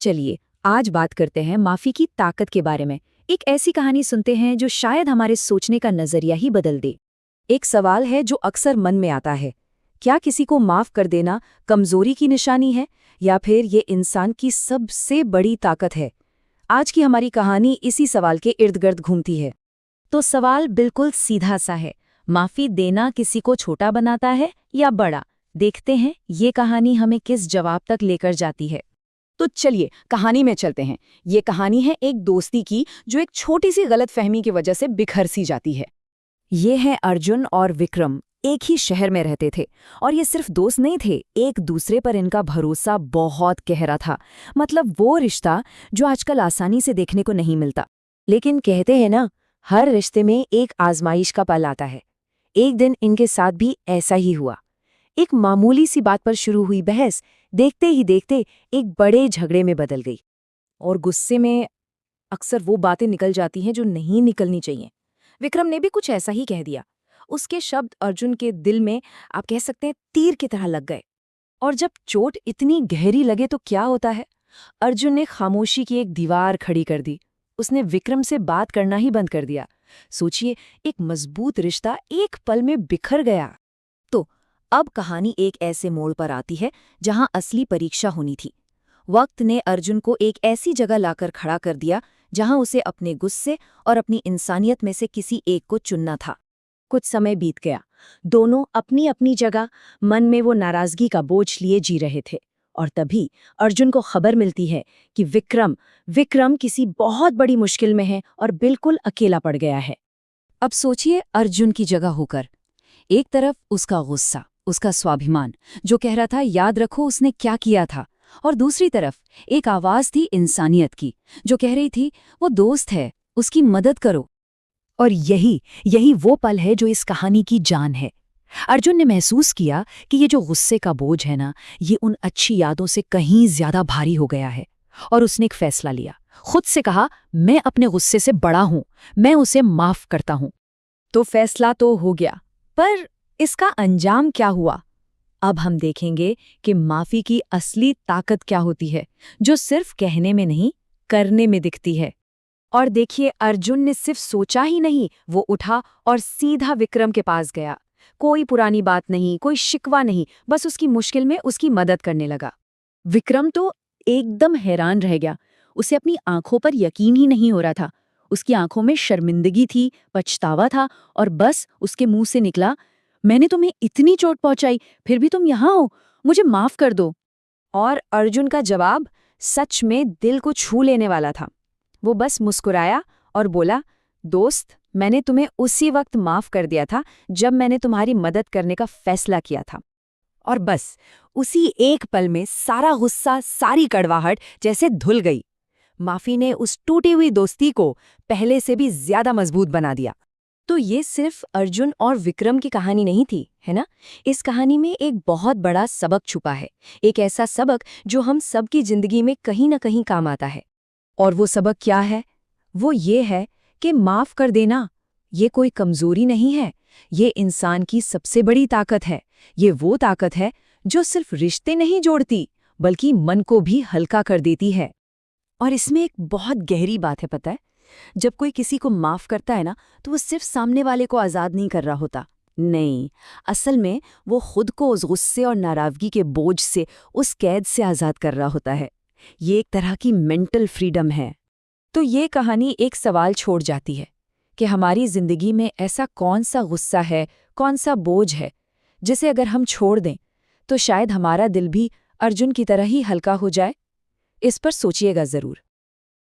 चलिए आज बात करते हैं माफी की ताकत के बारे में। एक ऐसी कहानी सुनते हैं जो शायद हमारे सोचने का नजरिया ही बदल दे। एक सवाल है जो अक्सर मन में आता है, क्या किसी को माफ कर देना कमजोरी की निशानी है या फिर ये इंसान की सबसे बड़ी ताकत है? आज की हमारी कहानी इसी सवाल के इर्द गिर्द घूमती है। तो सवाल बिल्कुल सीधा सा है, माफी देना किसी को छोटा बनाता है या बड़ा? देखते हैं ये कहानी हमें किस जवाब तक लेकर जाती है। तो चलिए कहानी में चलते हैं। ये कहानी है एक दोस्ती की जो एक छोटी सी गलतफहमी की वजह से बिखर सी जाती है। ये हैं अर्जुन और विक्रम, एक ही शहर में रहते थे और ये सिर्फ दोस्त नहीं थे, एक दूसरे पर इनका भरोसा बहुत गहरा था। मतलब वो रिश्ता जो आजकल आसानी से देखने को नहीं मिलता। लेकिन कहते हैं ना, हर रिश्ते में एक आजमाइश का पल आता है। एक दिन इनके साथ भी ऐसा ही हुआ। एक मामूली सी बात पर शुरू हुई बहस देखते ही देखते एक बड़े झगड़े में बदल गई। और गुस्से में अक्सर वो बातें निकल जाती हैं जो नहीं निकलनी चाहिए। विक्रम ने भी कुछ ऐसा ही कह दिया। उसके शब्द अर्जुन के दिल में, आप कह सकते हैं, तीर की तरह लग गए। और जब चोट इतनी गहरी लगे तो क्या होता है, अर्जुन ने खामोशी की एक दीवार खड़ी कर दी। उसने विक्रम से बात करना ही बंद कर दिया। सोचिए, एक मजबूत रिश्ता एक पल में बिखर गया। तो अब कहानी एक ऐसे मोड़ पर आती है जहां असली परीक्षा होनी थी। वक्त ने अर्जुन को एक ऐसी जगह लाकर खड़ा कर दिया जहां उसे अपने गुस्से और अपनी इंसानियत में से किसी एक को चुनना था। कुछ समय बीत गया, दोनों अपनी अपनी जगह मन में वो नाराजगी का बोझ लिए जी रहे थे। और तभी अर्जुन को खबर मिलती है कि विक्रम किसी बहुत बड़ी मुश्किल में है और बिल्कुल अकेला पड़ गया है। अब सोचिए, अर्जुन की जगह होकर एक तरफ उसका गुस्सा, उसका स्वाभिमान जो कह रहा था याद रखो उसने क्या किया था, और दूसरी तरफ एक आवाज थी इंसानियत की जो कह रही थी वो दोस्त है, उसकी मदद करो। और यही वो पल है जो इस कहानी की जान है। अर्जुन ने महसूस किया कि ये जो गुस्से का बोझ है ना, ये उन अच्छी यादों से कहीं ज्यादा भारी हो गया है। और उसने एक फैसला लिया, खुद से कहा, मैं अपने गुस्से से बड़ा हूं, मैं उसे माफ करता हूं। तो फैसला तो हो गया, पर इसका अंजाम क्या हुआ? अब हम देखेंगे कि माफी की असली ताकत क्या होती है, जो सिर्फ कहने में नहीं, करने में दिखती है। और देखिए, अर्जुन ने सिर्फ सोचा ही नहीं, वो उठा और सीधा विक्रम के पास गया। कोई पुरानी बात नहीं, कोई शिकवा नहीं, बस उसकी मुश्किल में उसकी मदद करने लगा। विक्रम तो एकदम हैरान रह गया। उसे अपनी आंखों पर यकीन ही नहीं हो रहा था। उसकी आंखों में शर्मिंदगी थी, पछतावा था, और बस उसके मुंह से निकला, मैंने तुम्हें इतनी चोट पहुंचाई, फिर भी तुम यहाँ हो, मुझे माफ कर दो। और अर्जुन का जवाब सच में दिल को छू लेने वाला था। वो बस मुस्कुराया और बोला, दोस्त, मैंने तुम्हें उसी वक्त माफ कर दिया था जब मैंने तुम्हारी मदद करने का फैसला किया था। और बस उसी एक पल में सारा गुस्सा, सारी कड़वाहट जैसे धुल गई। माफी ने उस टूटी हुई दोस्ती को पहले से भी ज्यादा मजबूत बना दिया। तो ये सिर्फ अर्जुन और विक्रम की कहानी नहीं थी, है ना? इस कहानी में एक बहुत बड़ा सबक छुपा है, एक ऐसा सबक जो हम सबकी जिंदगी में कहीं ना कहीं काम आता है। और वो सबक क्या है? वो ये है कि माफ कर देना ये कोई कमजोरी नहीं है, ये इंसान की सबसे बड़ी ताकत है। ये वो ताकत है जो सिर्फ रिश्ते नहीं जोड़ती, बल्कि मन को भी हल्का कर देती है। और इसमें एक बहुत गहरी बात है, पता है? जब कोई किसी को माफ करता है ना, तो वो सिर्फ सामने वाले को आज़ाद नहीं कर रहा होता। नहीं, असल में वो खुद को उस गुस्से और नाराजगी के बोझ से, उस कैद से आज़ाद कर रहा होता है। ये एक तरह की मेंटल फ्रीडम है। तो ये कहानी एक सवाल छोड़ जाती है कि हमारी जिंदगी में ऐसा कौन सा गुस्सा है, कौन सा बोझ है, जिसे अगर हम छोड़ दें तो शायद हमारा दिल भी अर्जुन की तरह ही हल्का हो जाए। इस पर सोचिएगा ज़रूर।